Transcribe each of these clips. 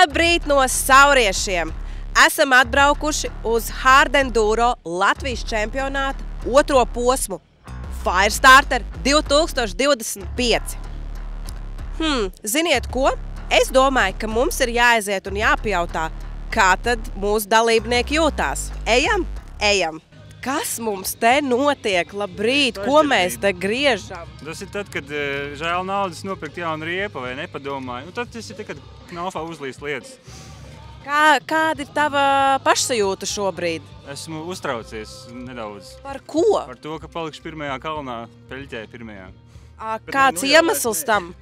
Labrīt no Sauriešiem! Esam atbraukuši uz Hard Enduro Latvijas čempionāta otro posmu Firestarter 2025. Ziniet ko? Es domāju, ka mums ir jāaiziet un jāpajautā, kā tad mūsu dalībnieki jūtās. Ejam? Ejam! Kas mums te notiek? Labrīt! Ko mēs te griežam? Tas ir tad, kad žēl naudas nopirkt jaunu riepu vai nepadomāju. Tad tas ir tad, kad knofā uzlīst lietas. Kāda ir tava pašsajūta šobrīd? Esmu uztraucies nedaudz. Par ko? Par to, ka palikšu pirmajā kalnā, peļķē pirmajā. Kāds iemesls tam?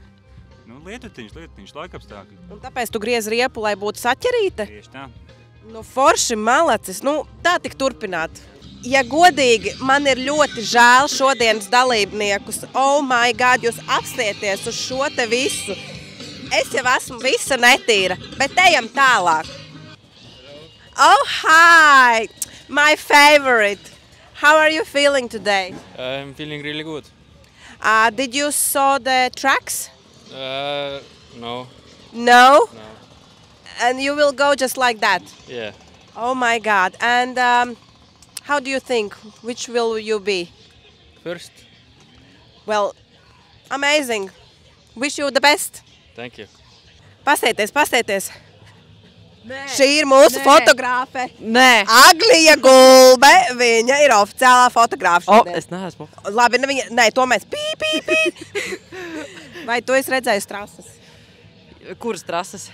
Lietutiņš, laikapstākļi. Un tāpēc tu griez riepu, lai būtu saķerīta? Tieši tā. Forši malacis. Tā tik turpināt. Ja godīgi, man ir ļoti žēl šodienas dalībniekus. Oh my God, jūs apstieties uz šo te visu. Es jau esmu visa netīra, bet ejam tālāk. Oh, hi! My favorite. How are you feeling today? I'm feeling really good. Did you saw the tracks? No. No? No. And you will go just like that? Yeah. Oh my God. And how do you think? Which will you be? First. Well, amazing. Wish you the best. Thank you. Pastieties. Šī ir mūsu fotogrāfe. Nē. Aglija Gulbe. Viņa ir oficiālā fotogrāfa šodien. Es neesmu. Labi, nē, to mēs pī. Vai tu esi redzējis trases? Kuras trases?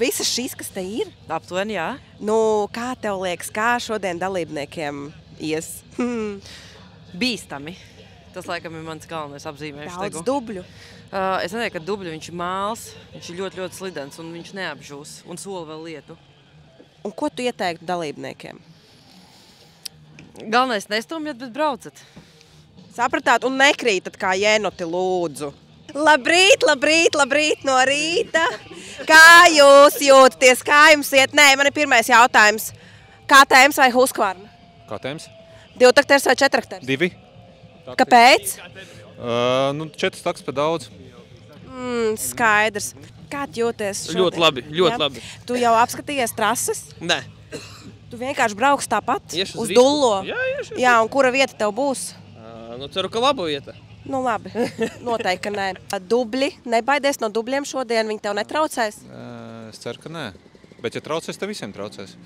Visas šīs, kas te ir. Aptuveni, jā. Kā tev liekas, kā šodien dalībniekiem ies? Bīstami. Tas, laikam, ir mans galvenais apzīmējums. Daudz dubļu. Es nezinu, ka dubļu viņš ir māls, viņš ir ļoti, ļoti slidens un viņš neapžūs un sola vēl lietu. Un ko tu ieteiktu dalībniekiem? Galvenais nestumjiet, bet braucat. Sapratāt un nekrītat kā jenoti, lūdzu. Labrīt no rīta. Kā jūs jūtaties? Kā jums iet? Nē, man ir pirmais jautājums. KTMs vai Husqvarna? KTMs? Divtakters vai četrakters? Divi. Kāpēc? 4 taks pa daudz. Skaidrs. Kā tu jūties šodien? Ļoti labi, ļoti labi. Tu jau apskatījies trases? Nē. Tu vienkārši brauks tāpat? Iešu uz risku. Dullo? Jā, Jā, un kura vieta tev būs? Ceru, ka laba vieta. Labi. Noteikti, ka nē. Dubļi. Nebaidies no dubļiem šodien, viņi tev netraucēs? Es ceru, ka nē. Bet ja traucēs, tad visiem traucēs.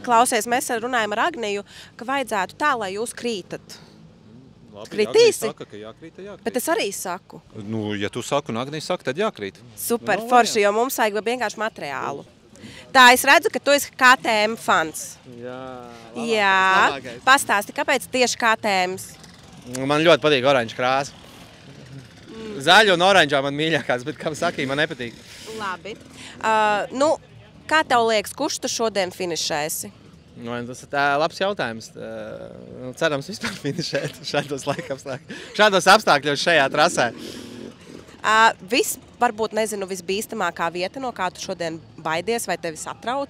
Klausies, mēs runājam ar Agniju, ka vajadzētu tā, lai jūs krītat. Labi, Kritīsi? Saka, ka jākrīt. Bet es arī saku. Ja tu saki un Agnija saka, tad jākrīt. Super, forši, jo mums vajag vienkārši materiālu. Tā, es redzu, ka tu esi KTM fans. Jā. Pastāsti, kāpēc tieši KTMs? Man ļoti patīk oranža krāsa. Zaļa un oranžā man mīļākās, bet, kā saka, man nepatīk. Labi. Kā tev liekas, kurš tu šodien finišēsi? Tas ir labs jautājums. Cerams vispār finišēt šādos laikapstākļos. Šādos apstākļos šajā trasē. Varbūt, nezinu, visbīstamākā vieta, no kā tu šodien baidies, vai tevi satrauc?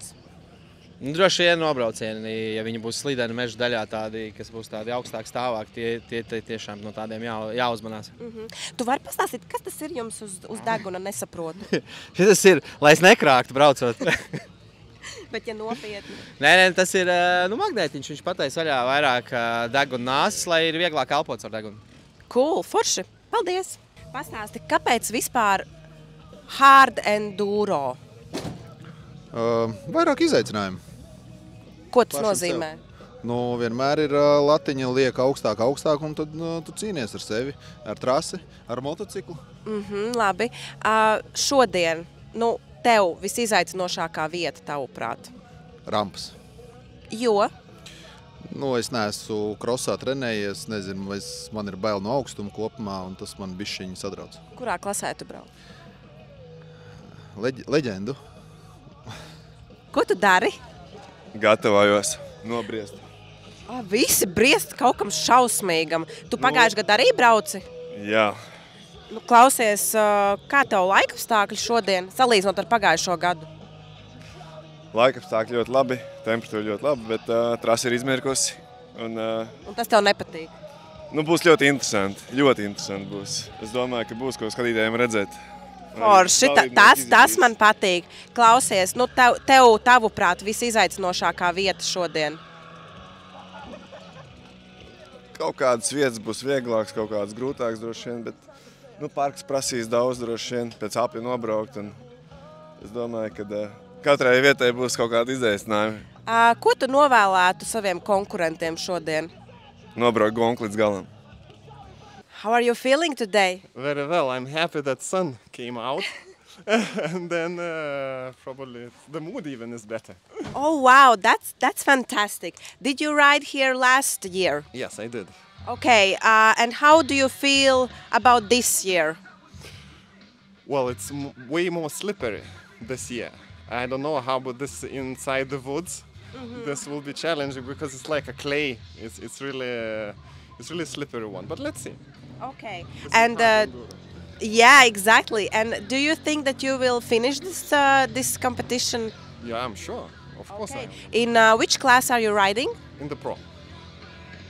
Droši vien nobraucieni, ja viņi būs slideni meža daļā tādi, kas būs tādi augstāk stāvāk, tie tiešām no tādiem jāuzmanās. Tu vari pastāstīt, kas tas ir jums uz deguna, nesaprotu? Šis ir, lai es nekrāktu braucot. Bet ja nopietni? Nē, tas ir magnētiņš, viņš pataisa vaļā vairāk deguna nāsas, lai ir vieglāk elpot ar degunu. Cool, forši. Paldies! Pastāsti, kāpēc vispār Hard Enduro? Vairāk izaicinājumu. Ko tas nozīmē? Vienmēr ir latiņa liek augstāk, un tad tu cīnies ar sevi, ar trasi, ar motociklu. Labi. Šodien, tev visizaicinošākā vieta, tavuprāt? Rampas. Jo? Es neesmu krosā trenējies, nezinu, man ir bail no augstuma kopumā, un tas man bišķiņi sadrauc. Kurā klasē tu brauc? Leģendu. Ko tu dari? Gatavojos nobriest. Visi briest kaut kam šausmīgam. Tu pagājuši gadu arī brauci? Jā. Klausies, kā tev laikapstākļi šodien, salīdzinot ar pagājušo gadu? Laikapstākļi ļoti labi, temperatūra ļoti labi, bet trasa ir izmirkusi. Un tas tev nepatīk? Būs ļoti interesanti būs. Es domāju, ka būs ko skatītājiem redzēt. Forši, tas man patīk. Klausies, nu tavuprāt, visizaicinošākā vieta šodien? Kaut kādas vietas būs vieglākas, kaut kādas grūtākas droši vien, bet parks prasīs daudz droši vien pēc apja nobraukt. Un es domāju, ka katrai vietai būs kaut kāda izaicinājuma. Ko tu novēlētu saviem konkurentiem šodien? Nobraukt gonkli līdz galam. How are you feeling today? Very well. I'm happy that sun came out. And then probably the mood even is better. Oh wow, that's fantastic. Did you ride here last year? Yes, I did. Okay, and how do you feel about this year? Well, it's way more slippery this year. I don't know how about this inside the woods. This will be challenging because it's like a clay. It's really a slippery one. But let's see. Okay, and yeah, exactly. And do you think that you will finish this competition? Yeah, I'm sure. Of course I am. In which class are you riding? In the pro.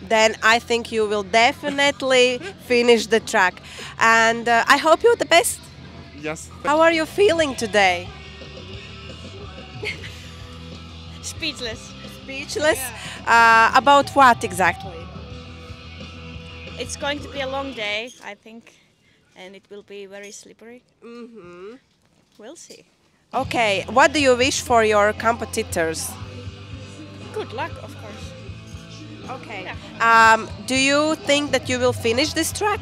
Then I think you will definitely finish the track. And I hope you the best. Yes. How are you feeling today? Speechless. Speechless? Yeah. About what exactly? It's going to be a long day, I think, and it will be very slippery. We'll see. Okay, what do you wish for your competitors? Good luck, of course. Okay. Yeah. Do you think that you will finish this track?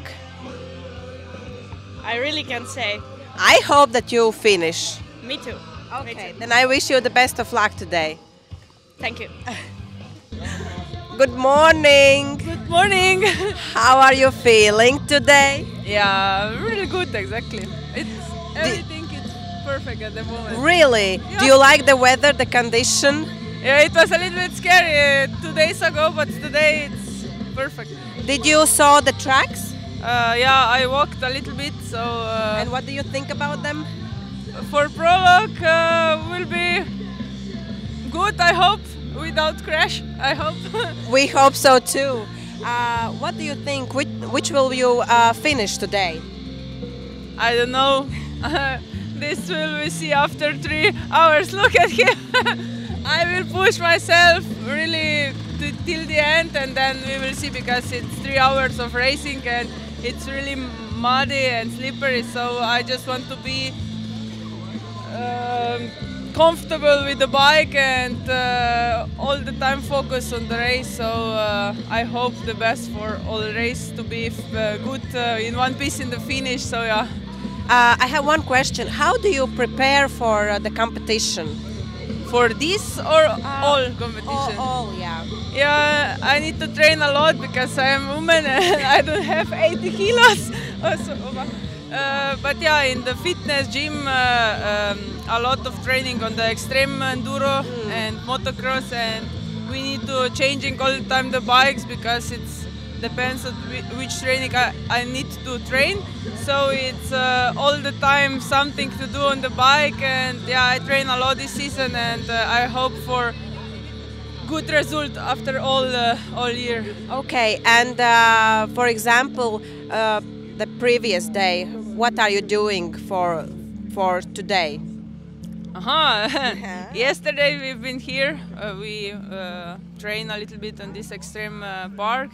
I really can't say. I hope that you finish. Me too. Okay, Me too. then I wish you the best of luck today. Thank you. Good morning. Good morning. How are you feeling today? Yeah, really good, exactly. Everything is perfect at the moment. Really? Yeah. Do you like the weather, the condition? Yeah, it was a little bit scary 2 days ago, but today it's perfect. Did you saw the tracks? Yeah, I walked a little bit, so... and what do you think about them? For prologue will be good, I hope, without crash, I hope. We hope so too. What do you think? Which will you finish today? I don't know. This will we see after 3 hours. Look at him. I will push myself really till the end, and then we will see, because it's 3 hours of racing and it's really muddy and slippery. So I just want to be comfortable with the bike and all the time focus on the race. So I hope the best for all the race to be good in one piece in the finish. So yeah. I have one question. How do you prepare for the competition? For this or all competition? All, yeah. Yeah, I need to train a lot because I am a woman and I don't have 80 kilos. But yeah, in the fitness gym, a lot of training on the extreme enduro and motocross, and we need to changing all the time the bikes because it's depends on which training I need to train. So it's all the time something to do on the bike, and yeah, I train a lot this season, and I hope for good result after all year. Okay, and for example, the previous day, what are you doing for today? Yesterday we've been here. We train a little bit on this extreme park,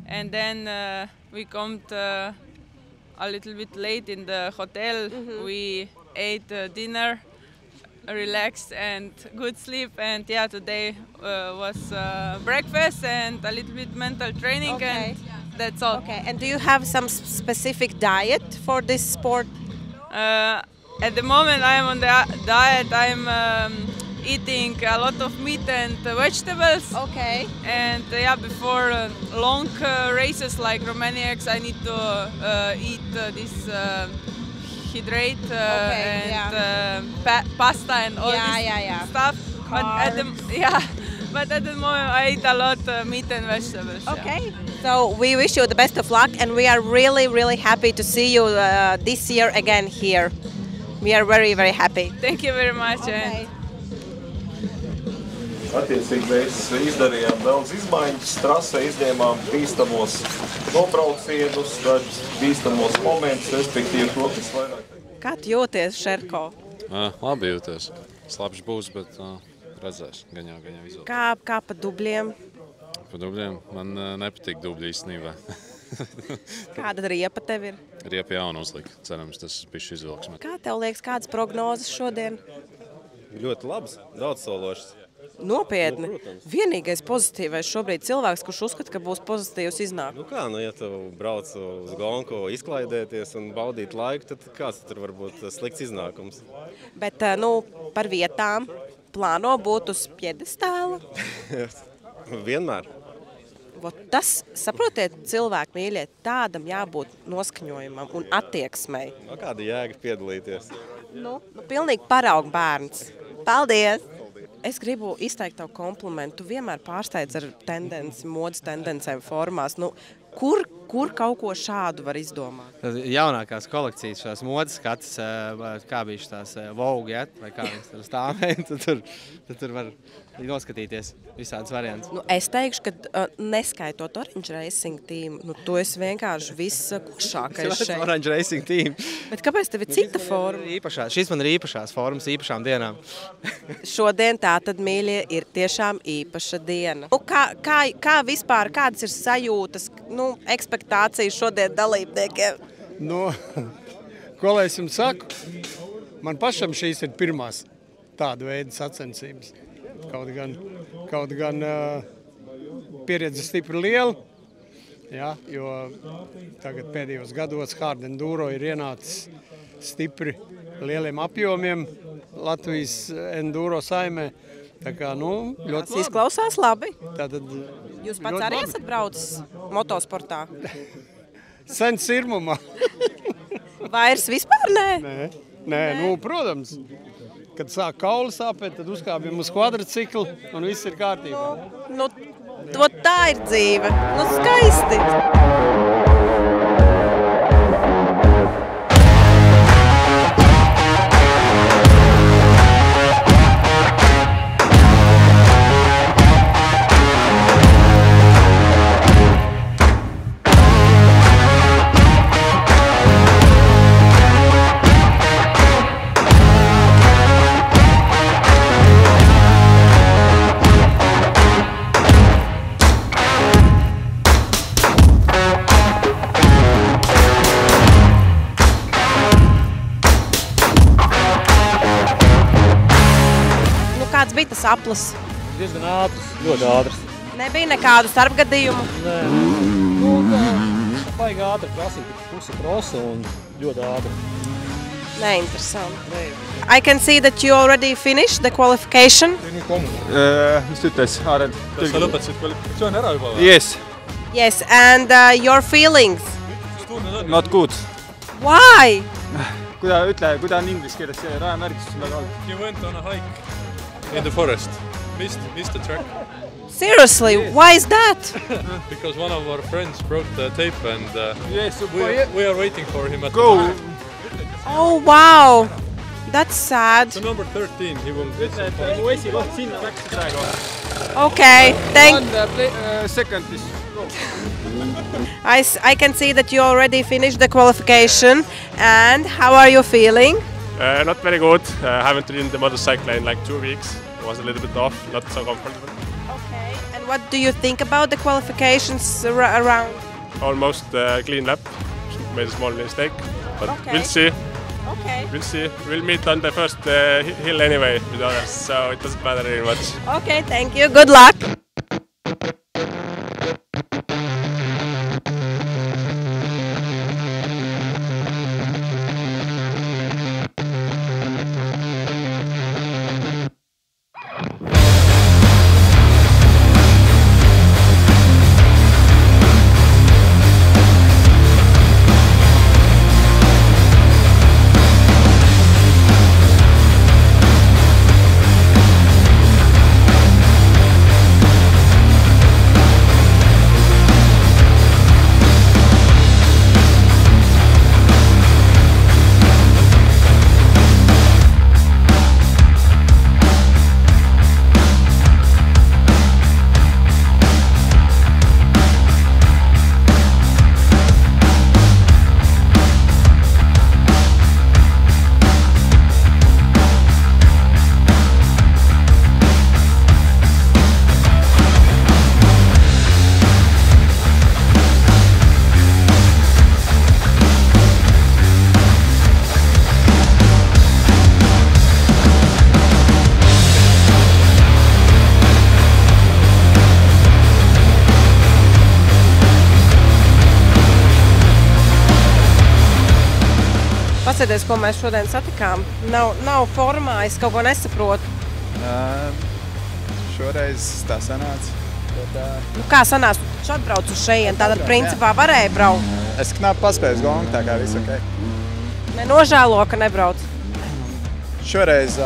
and then we come a little bit late in the hotel. We ate dinner, relaxed and good sleep, and yeah, today was breakfast and a little bit mental training, and that's all. Okay, and do you have some specific diet for this sport? At the moment I'm on the diet. I'm eating a lot of meat and vegetables. Okay. And yeah, before long races like Romaniacs, I need to eat this hydrate and pasta and all this stuff. But at the moment I eat a lot meat and vegetables. Okay. So we wish you the best of luck, and we are really, really happy to see you this year again here. We are very, very happy. Thank you very much. Okay. Attiecīgi mēs izdarījām daudz izmaiņas trasē, izņēmām bīstamos nobraucienus, dažus bīstamos momentus, respektīvi to, kas vairāk. Kā tu jūties, Šerko? Labi jūties. Slapjš būs, bet redzēs. Gan jau izvēlēt. Kā pa dubļiem? Pa dubļiem? Man nepatīk dubļi īstenībā. Kāda riepa tev ir? Riepa jauna uzlika. Cerams, tas bišķi izvilksmē. Kā tev liekas, kādas prognozes šodien? Ļoti labas, daudz sološas. Nopietni. Vienīgais pozitīvais šobrīd cilvēks, kurš uzskata, ka būs pozitīvs iznākums. Ja tu brauc uz Gonku izklaidēties un baudīt laiku, tad kāds tur var būt slikts iznākums? Bet, par vietām plāno būt uz pjedestāla? Vienmēr. Tas, saprotiet, cilvēki mīļie, tādam jābūt noskaņojumam un attieksmei. Kāda jēga piedalīties? Pilnīgi parauga bērns. Paldies! Es gribu izteikt tev komplimentu. Tu vienmēr pārsteidz ar tendenci, modes tendencēm formās. Kur kaut ko šādu var izdomāt? Jaunākās kolekcijas, šās modes skats, kā bija tās Vogue, vai kā viņas tur stāvēja, tad tur var noskatīties visādas variantus. Es teikšu, ka neskaitot Orange Racing Team, tu esi vienkārši viskušākais šeit. Orange Racing Team. Bet kāpēc tev ir cita forma? Šīs man ir īpašās formas, īpašām dienām. Šodien tātad, mīļie, ir tiešām īpaša diena. Kā vispār, kādas ir sajūtas, ekspektācijas šodien dalībniekiem? Ko lai es jums saku? Man pašam šīs ir pirmās tāda veida sacensības. Kaut gan pieredze stipri liela, jo tagad pēdējos gados hard enduro ir ienācis stipri lieliem apjomiem Latvijas enduro saimē. Tā kā, ļoti labi. Izklausās labi. Tātad, jūs pats arī esat braucis motosportā? Sen sirmumā. Vairs vispār nē? Nē, protams. Kad sāk kauli sāpēt, tad uzkāpjam uz kvadriciklu un viss ir kārtībā. Tā ir dzīve. Skaisti. Kāds bija tas aplis? Diezgan ātrs, ļoti ātrs. Nebija nekādu starpgadījumu? Nē. Baigi ātri prasīt, pusi prosa un ļoti ātri. Neinteresanti. I can see that you already finished the qualification. Mis ta ütles? Kas sa lõpetasid kvalifikatsiooni ära juba? Yes, and your feelings? Not good. Why? Kuida on inglise keeles see rajamärgistus on väga halb. You went on a hike in the forest. Missed the track. Seriously, why is that? Because one of our friends broke the tape and yes, we are waiting for him at the back. Oh wow, that's sad. So number 13, he will be Okay, second is I can see that you already finished the qualification. And how are you feeling? Not very good. I haven't ridden the motorcycle in like 2 weeks. It was a little bit off, not so comfortable. Okay. And what do you think about the qualifications around? Almost clean lap. Made a small mistake, but we'll see. Okay. We'll see. We'll meet on the first hill anyway with others, so it doesn't matter very much. Okay, thank you. Good luck. Klausieties, ko mēs šodien satikām. Nav formā, es kaut ko nesaprotu. Šoreiz tā sanāca. Nu, kā sanāca? Tu taču atbrauc uz šejienu, tātad principā varēja braukt. Es knapi paspēju uz gongu, tā kā viss ok. Nenožēlo, ka nebrauc. Šoreiz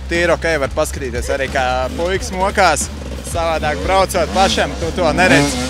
tīri ok, var paskatīties arī kā puikas mokās. Savādāk braucot pašam, tu to neredzi.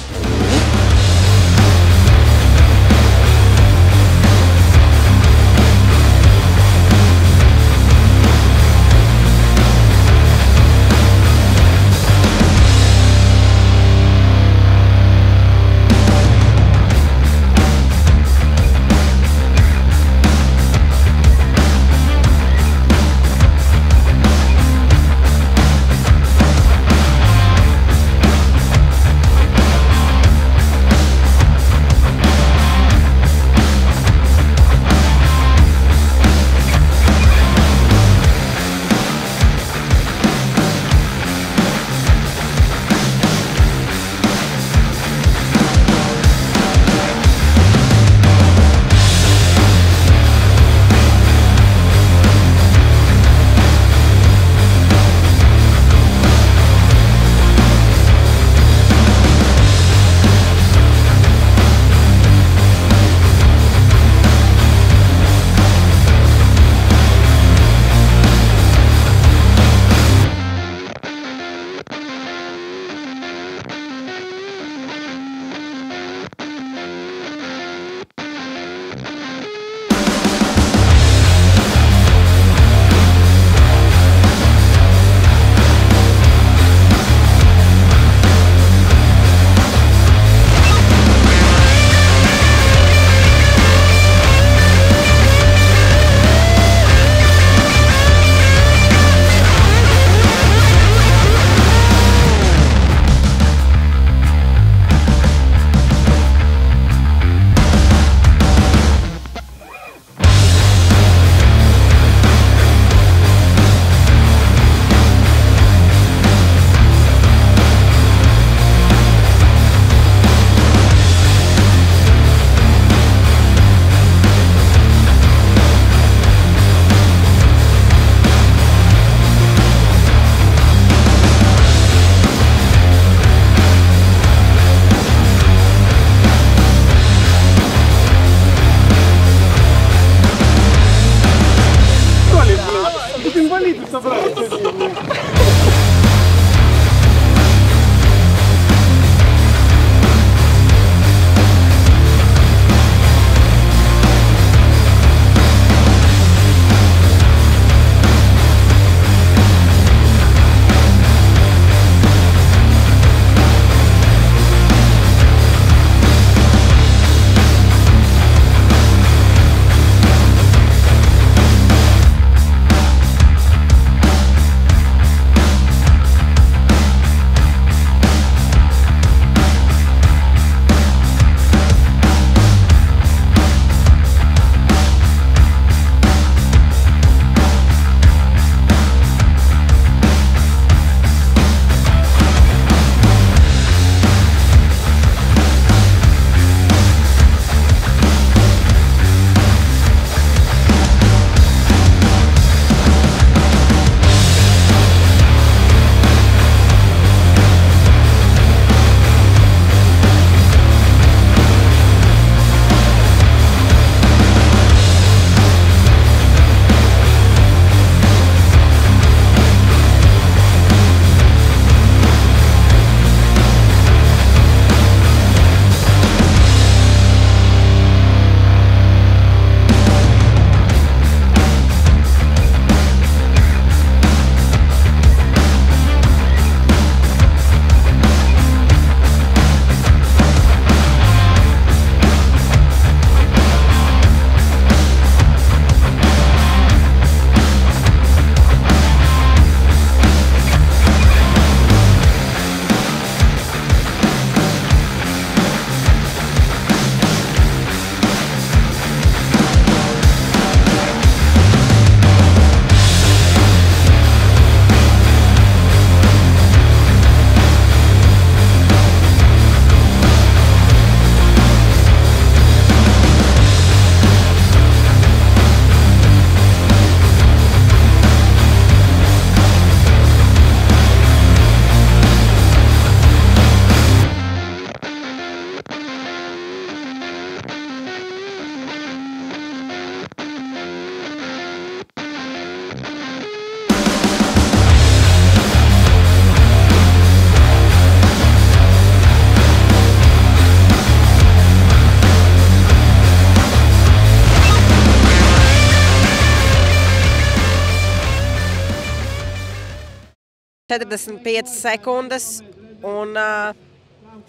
45 sekundes un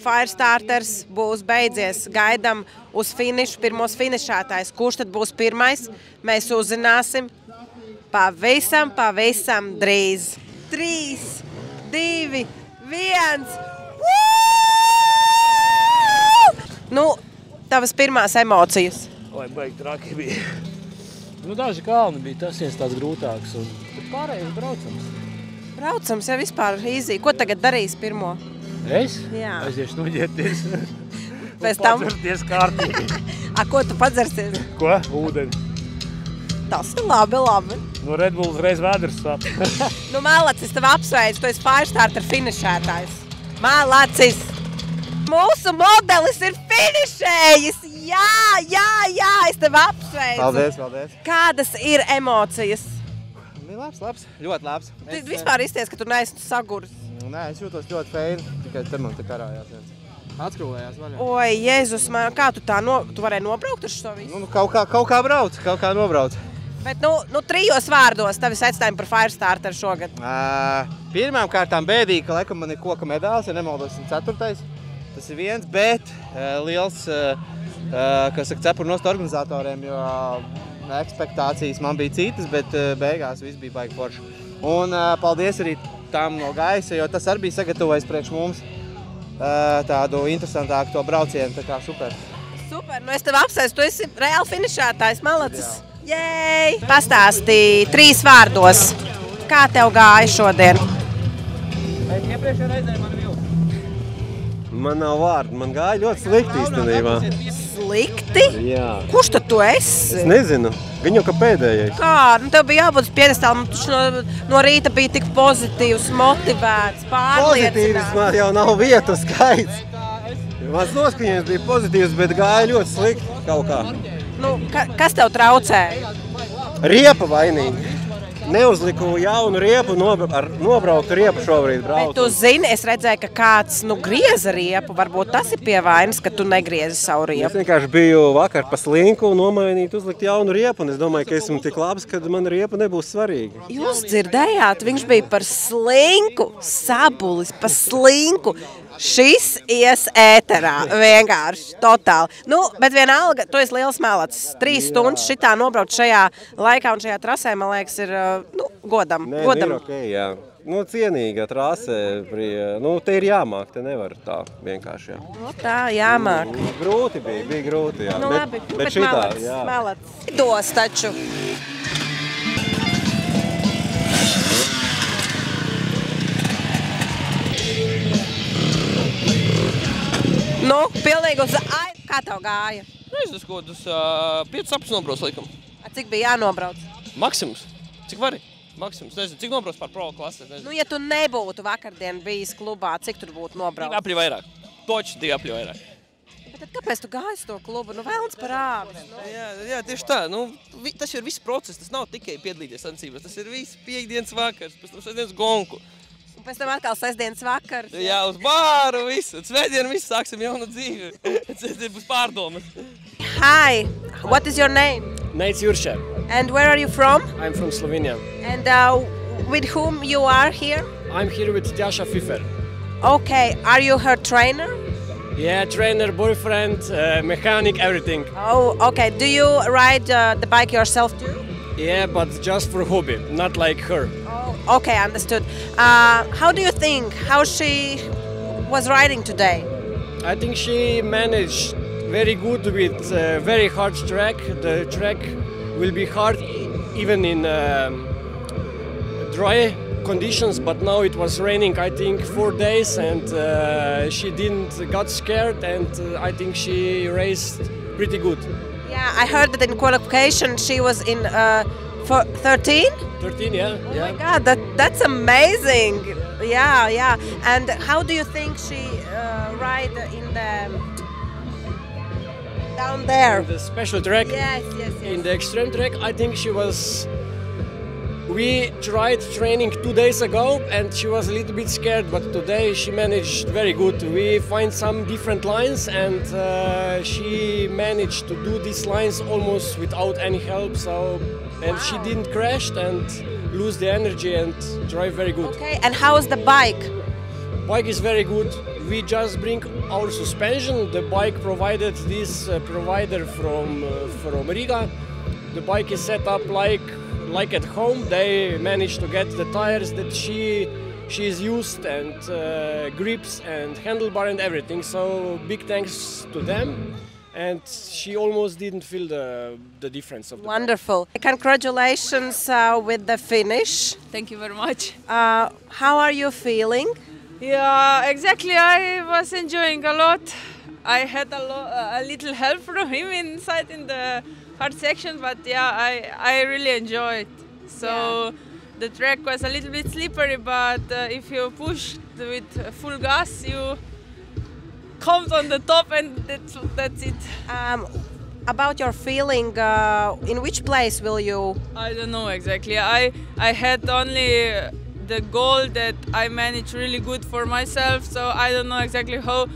Firestarters būs beidzies. Gaidam uz finišu, pirmos finišētājs. Kurš tad būs pirmais? Mēs uzzināsim pavisam drīz. 3, 2, 1. Nu, tavas pirmās emocijas. Oi, baigi traki bija. Nu, daži kalni bija tas viens tāds grūtāks, bet pārējais braucams. Braucams jau vispār easy. Ko tagad darīs pirmo? Es? Jā. Aiziešu noģērties. Pēc tam? Padzerties kārtīgi. Ko tu padzersies? Ko? Ūdeni. Tas ir labi. No Red Bull uzreiz vēders sāp. Nu, Malacis, tev apsveic, tu esi Firestarter finišētājs. Malacis! Mūsu modelis ir finišējis! Jā, es tev apsveicu! Paldies! Kādas ir emocijas? Labs, ļoti labs. Tu vispār izties, ka tu neesi saguris. Nē, es jūtos ļoti feini, tikai te man te karājās viens. Atskrūlējās vaļā. Oi, Jēzus, kā tu tā tu varēji nobraukt uz šo visu? Nu, kaut kā nobrauc. Bet, nu 3 vārdos tavi secinājumi par Firestarteru šogad. Pirmām kārtām bēdīgi, ka laikam man ir koka medāls, ja nemaldos 4. Tas ir viens, bet liels, kas saka, cepuru nost organizatoriem, jo ekspektācijas man bija citas, bet beigās viss bija baigi forši. Un paldies arī tam no gaisa, jo tas arī bija sagatavojis priekš mums tādu interesantāku to braucienu, tā kā super. Super, nu es tev apsveicu, tu esi reāli finišētājs, Malacis. Jej! Pastāstīji 3 vārdos, kā tev gāja šodien? Iepriekšējā reizē man vilka. Man nav vārdu, man gāja ļoti slikti īstenībā. Slikti? Jā. Kurš tad tu esi? Es nezinu, gan jau ka pēdējais. Kā? Nu tev bija jābūt uz piedestāla, tu no rīta bija tik pozitīvs, motivēts, pārliecināts. Pozitīvs man jau nav vietu skaits. Mans noskaņojums bija pozitīvs, bet gāja ļoti slikti kaut kā. Nu, kas tev traucēja? Riepa vainīgi. Neuzliku jaunu riepu, ar nobrauktu riepu šobrīd braucu. Bet tu zini, es redzēju, ka kāds grieza riepu. Varbūt tas ir pie vainas, ka tu negriezi savu riepu. Es vienkārši biju vakar pa slinku un nomainīt, uzlikt jaunu riepu. Un es domāju, ka esmu tik labs, ka man riepa nebūs svarīga. Jūs dzirdējāt, viņš bija par slinku, sabulis, pa slinku. Šis ies ēterā, vienkārši, totāli. Nu, bet vienalga, tu esi liels Malacis. 3 stundas šitā nobraukt šajā laikā un šajā trasē, man liekas, ir godam. Nē, ir ok, jā. Nu, cienīga trase, te ir jāmāk, te nevar tā vienkārši, jā. Nu, tā jāmāk. Grūti bija grūti, jā. Nu, labi, bet šitā, jā. Malacis. Dos taču. Nu, pilnīgi uz kā tev gāja? Es uz kodus 5 sapus nobrauc laikam. Cik bija jānobrauc? Maksimums. Cik vari? Maksimums. Nezinu, cik nobrauc par pro klasi. Nu, ja tu nebūtu vakardien bijis klubā, cik tur būtu nobrauc? 2 apļi vairāk. Toči 2 apļi vairāk. Bet tad kāpēc tu gāji uz to klubu? Nu, vēlns par āvis. Nu. Jā, tieši tā. Nu, tas ir viss process. Tas nav tikai piedalīties sacensībās. Tas ir viss piekdienas vakars, pēc tam sestdienas gonku. Un pēc tam atkal sestdienas vakars. Jā, uz bāru visu. Svētdienu visu sāksim jaunu dzīvi. Sestdien būs pārdomas. Hi, what is your name? Nate Jurčev. And where are you from? I'm from Slovenia. And with whom you are here? I'm here with Tjaša Fifer. Okay, are you her trainer? Yeah, trainer, boyfriend, mechanic, everything. Oh, okay. Do you ride the bike yourself too? Yeah, but just for hobby, not like her. Oh, okay, understood. How do you think how she was riding today? I think she managed very good with very hard track. The track will be hard even in dry conditions, but now it was raining, I think, 4 days, and she didn't got scared, and I think she raced pretty good. Yeah, I heard that in qualification she was in 13? 13, yeah. Oh my God, that's amazing. Yeah. And how do you think she ride in the down there? In the special track? Yes. In the extreme track, I think she was... We tried training 2 days ago and she was a little bit scared, but today she managed very good. We find some different lines and she managed to do these lines almost without any help. And she didn't crash and lose the energy and drive very good. Okay, and how is the bike? Bike is very good. We just bring our suspension. The bike provided this provider from Riga. The bike is set up like at home. They managed to get the tires that she's used and grips and handlebar and everything. So big thanks to them. And she almost didn't feel the difference of the Wonderful. Congratulations with the finish. Thank you very much. How are you feeling? Yeah, exactly. I was enjoying a lot. I had a little help from him inside in the hard section, but yeah, I really enjoyed. So the track was a little bit slippery, but if you push with full gas, you come on the top, and that's it. About your feeling, in which place will you? I don't know exactly. I had only the goal that I managed really good for myself, so I don't know exactly how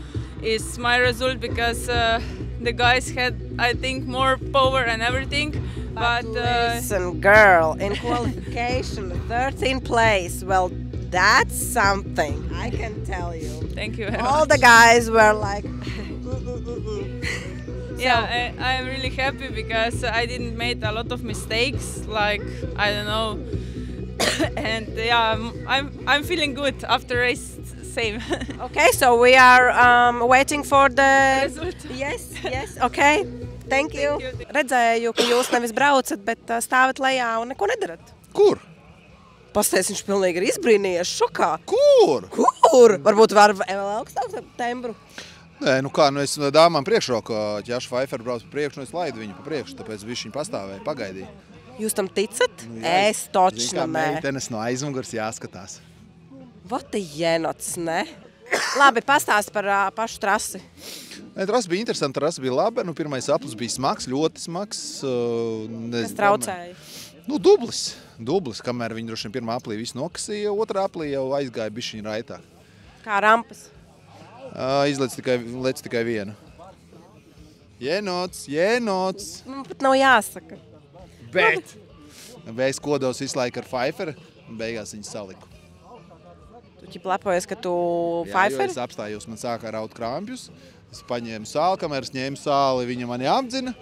is my result, because the guys had, I think, more power and everything. But listen, girl, in qualification, 13th place. Well, that's something, I can tell you. Thank you very All much. the guys were like... Yeah, I'm really happy because I didn't make a lot of mistakes, like, I don't know. And yeah, I'm feeling good after race, same. Okay, so we are waiting for the... Result. Yes, okay. Thank you. Redzēju, ka jūs nevis braucat, bet stāvat lejā un neko nedarat. Kur? Pasties, viņš pilnīgi ir izbrīnījies, šokā. Kur? Varbūt var vēl augstāku tembru? Nē, nu kā, es dāmām priekšroku, Ķaša Pfeiffer brauc pa priekšu, es laidu viņu pa priekšu, tāpēc viņš viņu pastāvēja, pagaidīja. Jūs tam ticat? Es točno nē. Meitenes no aizmugurs jāskatās. Vota jenots, ne? Labi, pastāst par pašu trasi. Trasa bija interesanta, trasa bija laba. Nu, pirmais aplis bija smags, ļoti smags. Kas traucēja? Nu, dublis, kamēr viņi droši vien pirmā aplī visu nokasīja, otrā aplī jau aizgāja bišķiņ raitāk. Kā rampas? Izlec tikai vienu. Jenots! Man pat nav jāsaka. Bet! Vējs kodos visu laiku ar Pfeiffer, un beigās viņu saliku. Tu ķip lepojies, ka tu Pfeiffer? Jā, jo es apstājos, man sāka raut krampjus. Es paņēmu sāli, kamēr es ņēmu sāli, viņa mani apdzina,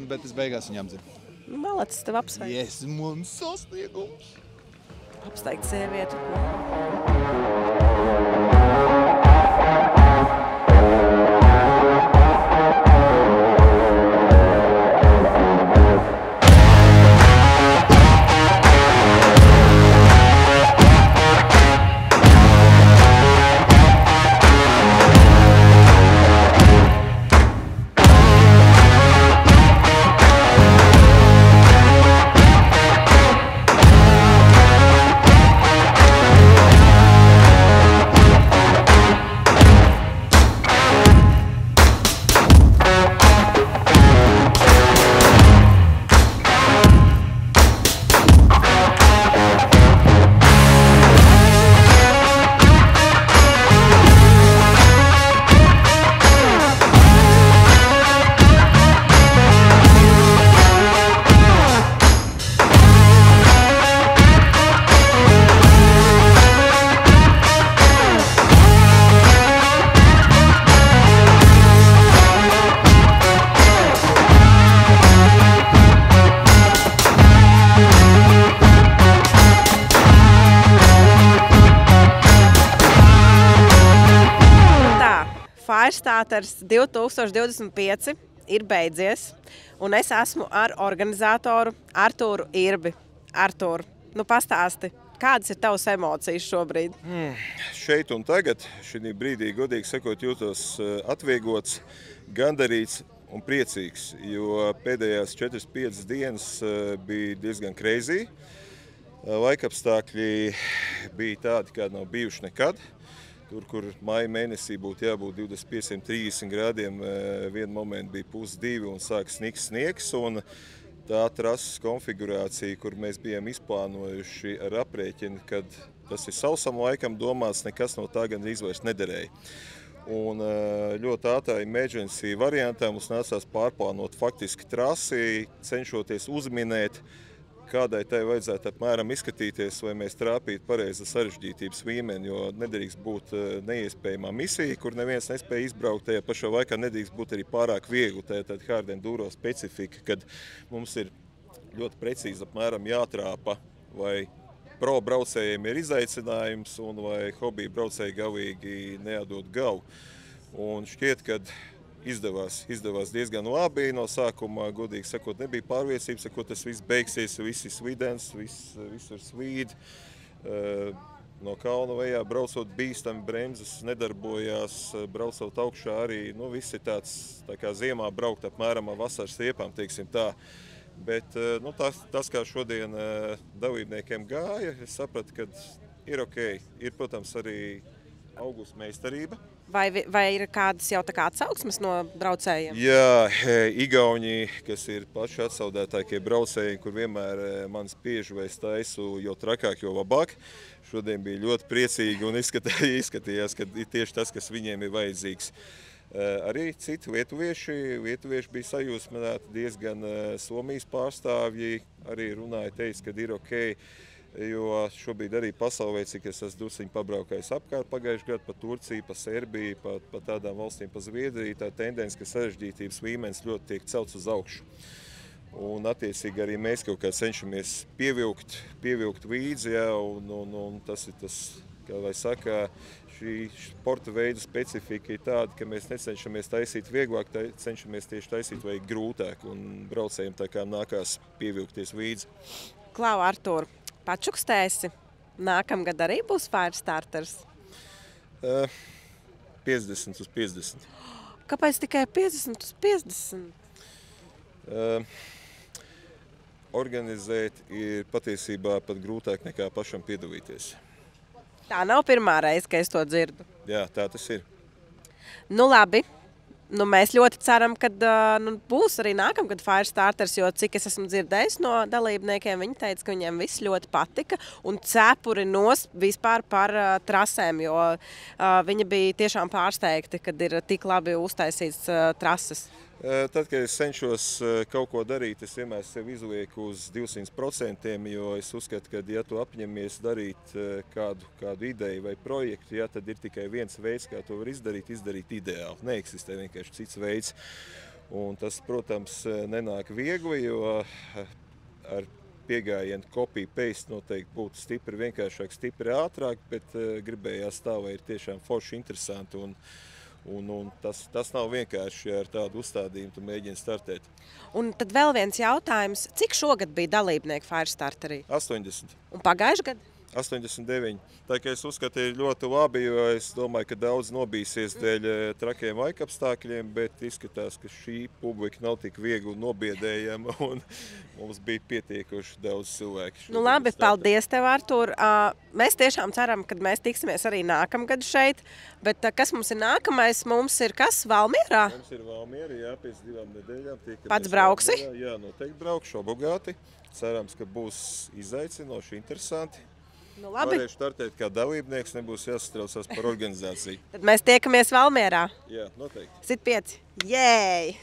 bet es beigās viņu apdzinu. Malacis, tev apsveic. Yes, man sasniegums. Apsteigt sievieti. Firestarters 2025 ir beidzies, un es esmu ar organizatoru Artūru Irbi. Artūr, nu pastāsti, kādas ir tavas emocijas šobrīd? Šeit un tagad, šī brīdī, godīgi sakot, jūtos atvieglots, gandarīts un priecīgs, jo pēdējās 4-5 dienas bija diezgan crazy. Laikapstākļi bija tādi, kādi nav bijuši nekad. Tur, kur maija mēnesī būtu jābūt 25-30 grādiem, vienu momentu bija +2 un sāk sniegs. Un tā trases konfigurācija, kur mēs bijām izplānojuši ar aprēķinu, kad tas ir sausam laikam domāts, nekas no tā gan izvairs nederēja. Un ļoti ātrā emergency variantā mums nācās pārplānot faktiski trasi, cenšoties uzminēt kādai tai vajadzētu apmēram izskatīties, lai mēs trāpītu pareizi sarežģītības līmeni, jo nedrīkst būt neiespējamā misija, kur neviens nespēja izbraukt, tajā pašā laikā nedrīkst būt arī pārāk viegli. Tā ir tāda hard enduro specifika, kad mums ir ļoti precīzi apmēram jātrāpa, vai pro braucējiem ir izaicinājums un vai hobija braucēji galīgi neatdod gavu. Un šķiet, ka izdevās diezgan labi. No sākuma, godīgi sakot, nebija pārliecības, ko tas viss beigsies, viss ir slidens, visur slīd. No kalna vejā braucot bīstami, bremzes nedarbojās, braucot augšā arī, viss ir tāds, tā kā ziemā braukt apmēram ar vasaras riepām, teiksim tā. Bet tas, kā šodien dalībniekiem gāja, es sapratu, ka ir ok. Ir, protams, arī augusta meistarība. Vai ir kādas jau tā kā atsauksmes no braucējiem? Jā, Igauni, kas ir paši atsaudētākie braucēji, kur vienmēr man spiež vai es taisu, jo trakāk, jo labāk. Šodien bija ļoti priecīgi un izskatījās, ka ir tieši tas, kas viņiem ir vajadzīgs. Arī citi lietuvieši bija sajūsmināti, diezgan Somijas pārstāvji arī runāja, teica, ka ir ok, jo šobrīd arī pasaulē, cik es esmu drusciņi pabraukājis apkārt pagājušajā gadā, pa Turciju, pa Serbiju, pa tādām valstīm, pa Zviedriju, tā tendence, ka sarežģītības līmenis ļoti tiek celts uz augšu. Un attiecīgi arī mēs kaut kā cenšamies pievilkt līdzi, jā, un tas ir tas, kā lai saka, šī sporta veida specifika ir tāda, ka mēs necenšamies taisīt vieglāk, cenšamies tieši taisīt vajag grūtāk, un braucējiem tā kā nākās pievilkties līdzi. Klau, Artūr, pačukstēsi, nākamgad arī būs Firestarters? 50 uz 50. Kāpēc tikai 50 uz 50? Organizēt ir patiesībā pat grūtāk nekā pašam piedalīties. Tā nav pirmā reize, ka es to dzirdu. Jā, tā tas ir. Nu labi, mēs ļoti ceram, ka būs arī nākamgad Firestarters, jo cik es esmu dzirdējis no dalībniekiem, viņi teica, ka viņiem viss ļoti patika un cepuri vispār par trasēm, jo viņi bija tiešām pārsteigti, kad ir tik labi uztaisīts trases. Tad, kad es cenšos kaut ko darīt, es vienmēr sevi izlieku uz 200%, jo es uzskatu, ka, ja tu apņemies darīt kādu ideju vai projektu, tad ir tikai viens veids, kā to var izdarīt ideāli. Neeksistē vienkārši cits veids. Un tas, protams, nenāk viegli, jo ar piegājienu copy-paste noteikti būtu stipri vienkāršāk, stipri ātrāk, bet gribējās tā, vai ir tiešām forši interesanti. Un tas nav vienkārši, ja ar tādu uzstādījumu tu mēģini startēt. Un tad vēl viens jautājums. Cik šogad bija dalībnieki Firestarterī? 80. Un pagājuši gadu? 89. Tā kā es uzskatu, ir ļoti labi, jo es domāju, ka daudz nobīsies dēļ trakiem laikapstākļiem, bet izskatās, ka šī publika nav tik viegli nobiedējama un mums bija pietiekoši daudz cilvēku. Nu labi, paldies tev, Artūr. Mēs tiešām ceram, ka mēs tiksimies arī nākamgad šeit, bet kas mums ir nākamais? Mums ir kas? Valmierā? Mums ir Valmiera, jā, pēc 2 nedēļām. Pats brauksi? Jā, noteikti braukšu obligāti. Cerams, ka būs izaicinoši, interesanti. Nu, labi. Varēšu startēt kā dalībnieks, nebūs jāsastraucās par organizāciju. Tad mēs tiekamies Valmierā. Jā, noteikti. Sit 5. Jēj!